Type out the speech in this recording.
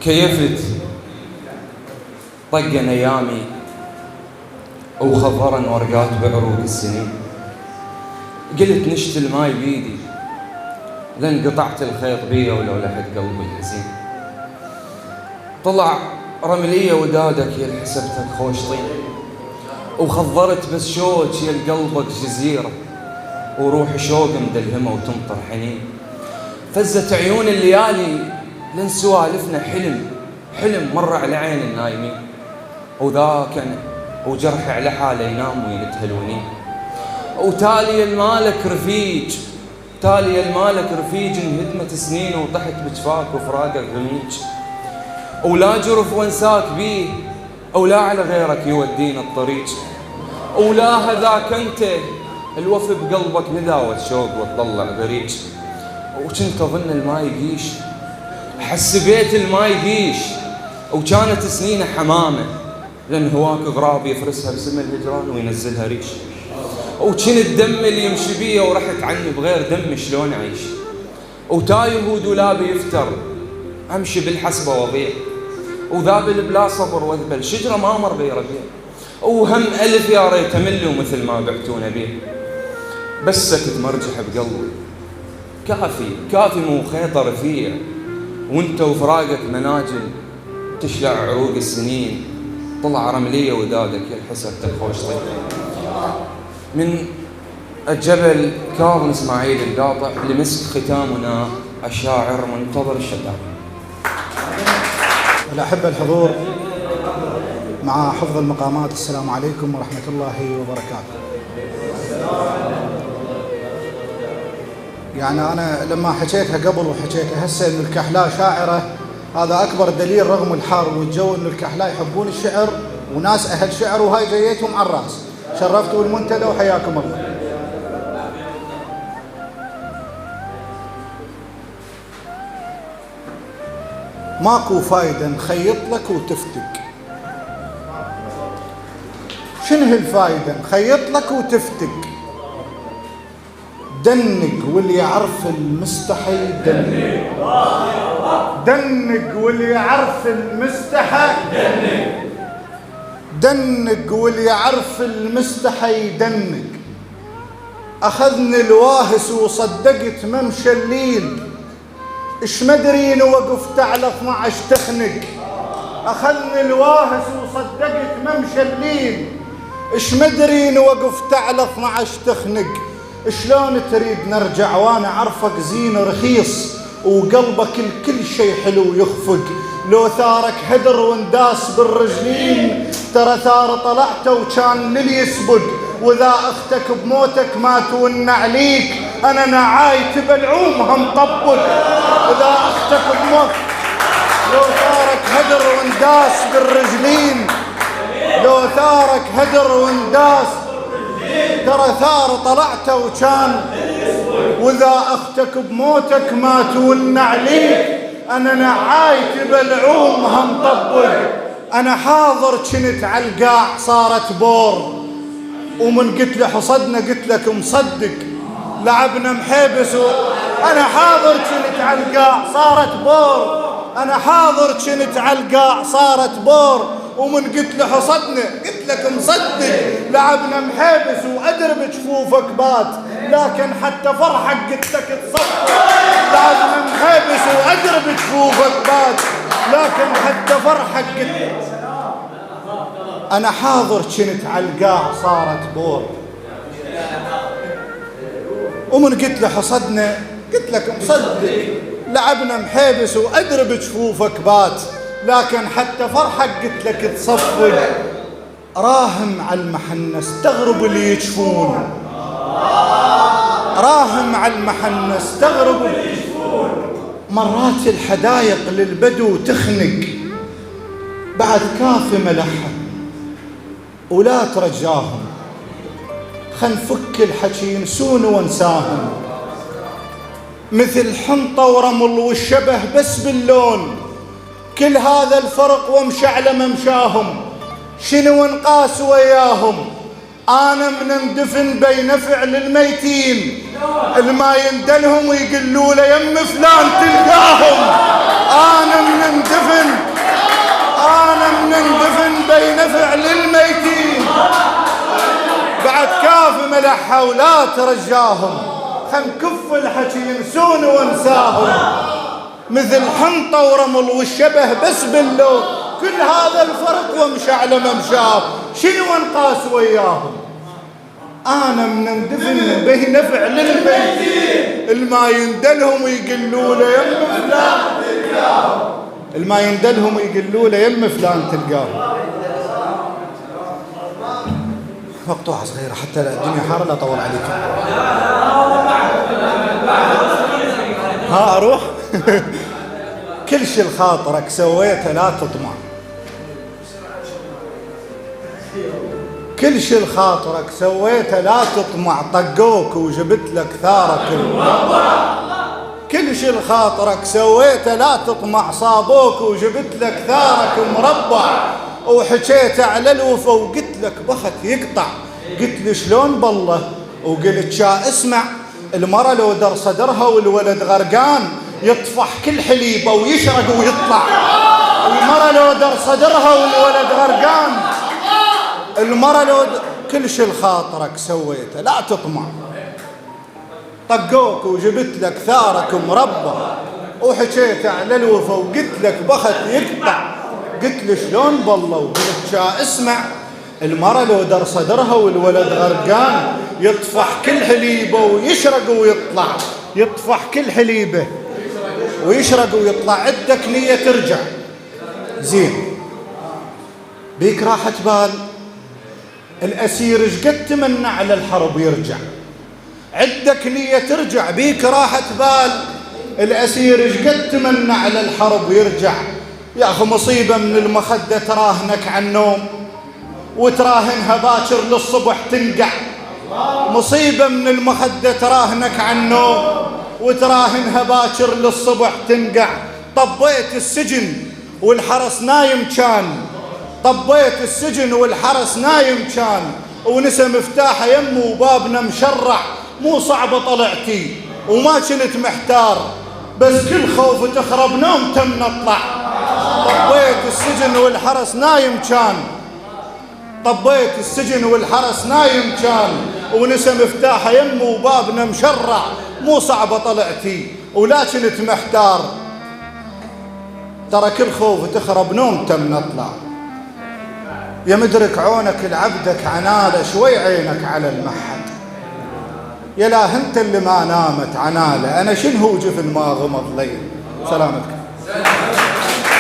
كيفت طقن أيامي وخضرن ورقات بعروق السنين. قلت نشت الماي بيدي لن قطعت الخيط بيا ولو لحد قلبي الحزين. طلع رملية ودادك يا حسبتك خوش طين، وخضرت بس شوك يا قلبك جزيرة، وروح شوق مدلهمة وتمطر حنين. فزت عيون الليالي لن سوالفنا حلم مر على عين النايمين، وذاك أنا وجرحي على حاله ينام وينتهلوني. وتالي المالك رفيج انهدمت سنين وطحت بجفاك وفراقك غميج. ولا جرف وانساك بيه ولا على غيرك يودينا الطريق. ولا هذاك انت الوفي بقلبك نداوة شوق وتطلع بريج. وكنت اظن الماي يقيش، حسبيت الماي يقيش، وكانت سنينه حمامه لان هواك غراب يفرسها بسم الهجران وينزلها ريش. وكن الدم اللي يمشي بيه ورحت عني بغير دم شلون اعيش. وتايه ودولابي يفتر امشي بالحسبه وضيع، وذابل بلا صبر واذبل شجره ما مر بي ربيع. وهم الف يا ريت امل مثل ما بعتونا بيه، بس سكت مرجح بقلبي كافي مو خيطه رفيع. وانت وفراقك مناجل تشلع عروق السنين. طلع رمليه ودادك يا حسبتك خوش طين. من الجبل كاظم اسماعيل القاطع لمسك ختامنا الشاعر منتظر الشتاء. الأحبة الحضور مع حفظ المقامات، السلام عليكم ورحمة الله وبركاته. يعني أنا لما حكيتها قبل وحكيتها هسه إنه الكحلاء شاعرة، هذا أكبر دليل رغم الحار والجو إنه الكحلاء يحبون الشعر وناس أهل شعر، وهاي جيتهم على الرأس. شرفتوا المنتدى وحياكم الله. ماكو فايدة نخيط لك وتفتك. شنو هالفايدة؟ نخيط لك وتفتك. دنق واللي يعرف المستحي دنق. دنق واللي يعرف المستحي دنق. دنق واللي يعرف المستحي دنق. أخذني الواهس وصدقت ممشى الليل، إش مدري وقفت على 12 تخنق. أخذني الواهس وصدقت ممشى الليل، إش مدري وقفت على 12 تخنق. شلون تريد نرجع وانا عرفك زين رخيص، وقلبك الكل شي حلو يخفق. لو ثارك هدر وانداس بالرجلين، ترى ثار طلعته وكان للي يسبق. واذا اختك بموتك ما تون عليك، انا نعاي تبلعومها مطبق. اذا اختك بموتك لو ثارك هدر وانداس بالرجلين، لو ثارك هدر وانداس ترى ثار طلعته وكان. واذا اختك بموتك ما تون عليك، انا نعاي تبلعومها مطبق. انا حاضر كنت على القاع صارت بور، ومن قلت له حصدنا قلت لك مصدق. لعبنا محبس انا حاضر كنت على القاع صارت بور. انا حاضر كنت على القاع صارت بور، ومن قلت له حصدنا قلت لك مصدق. لعبنا محبس وادر بجفوفك بات، لكن حتى فرحك قلت لك تصفق. لعبنا محبس وادر بجفوفك بات، لكن حتى فرحك قلت. انا حاضر كنت على القاع صارت بور، ومن قلت له حصدنا قلت لك مصدق. لعبنا محبس وادر بجفوفك بات، لكن حتى فرحك قلت لك تصفق. راهم على المحنة استغرب اللي يجفون، راهم على المحنة استغرب اللي يجفون. مرات الحدايق للبدو تخنق، بعد كافي ملحة ولا ترجاهم. خنفك الحكي ينسون وانساهم، مثل حنطة ورمل والشبه بس باللون. كل هذا الفرق وامشي على ممشاهم، شنو نقاس وياهم. انا من اندفن بين فعل الميتين، الما يندلهم ويقلوا له يم فلان تلقاهم. انا من اندفن لحوا ولا ترجاهم، خل كف الحكي ينسون وانساهم، مثل حنطة ورمل والشبه بس باللون، كل هذا الفرق وامشي على ممشاه، شنو انقاس وياهم؟ انا من اندفن به نفع للميتين، الما يندلهم ويقلوا له يم فلان تلقاهم، الما يندلهم ويقلوا له يم فلان تلقاهم. مقطوعة صغيرة حتى الدنيا حارة لا طول عليك. ها اروح. كل شي لخاطرك سويته لا تطمع، كل شي لخاطرك سويته لا تطمع، طقوك وجبت لك ثارك المربع، كل شي لخاطرك سويته لا تطمع، صابوك وجبت لك ثارك مربع، وحكيت على الوفا وقلت لك بخت يقطع، قلت لي شلون بالله، وقلت شا اسمع، المرة لو در صدرها والولد غرقان يطفح كل حليبه ويشرق ويطلع، المرة لو در صدرها والولد غرقان، المرة لو كل شي لخاطرك سويته لا تطمع، طقوك وجبت لك ثارك مربع، وحكيت على الوفا وقلت لك بخت يقطع، قلت لي شلون بالله، وقلت شا اسمع، المرة لو در صدرها والولد غرقان يطفح كل حليبه ويشرق ويطلع، يطفح كل حليبه ويشرق ويطلع، عندك نية ترجع زين، بيك راحة بال الأسير ايش قد تمنى على الحرب يرجع، عندك نية ترجع، بيك راحة بال الأسير ايش قد تمنى على الحرب يرجع، يا أخي مصيبة من المخدة تراهنك عن النوم وتراهنها باكر للصبح تنقع، مصيبة من المخدة تراهنك عن النوم وتراهنها باكر للصبح تنقع، طبيت السجن والحرس نايم كان، طبيت السجن والحرس نايم كان، ونسى مفتاحه يمه وبابنا مشرع، مو صعبة طلعتي وما كنت محتار، بس كل خوف تخرب نوم تم نطلع، طبيت السجن والحرس نايم كان، طبيت السجن والحرس نايم كان، ونسى مفتاحه يمه وبابنا مشرع، مو صعبة طلعتي ولا كنت محتار، ترى كل خوف تخرب نوم تم نطلع، يا مدرك عونك لعبدك عناله، شوي عينك على المحد، يا لا انت اللي ما نامت عناله، انا شنو جفن ما غمض ليل. سلامتك.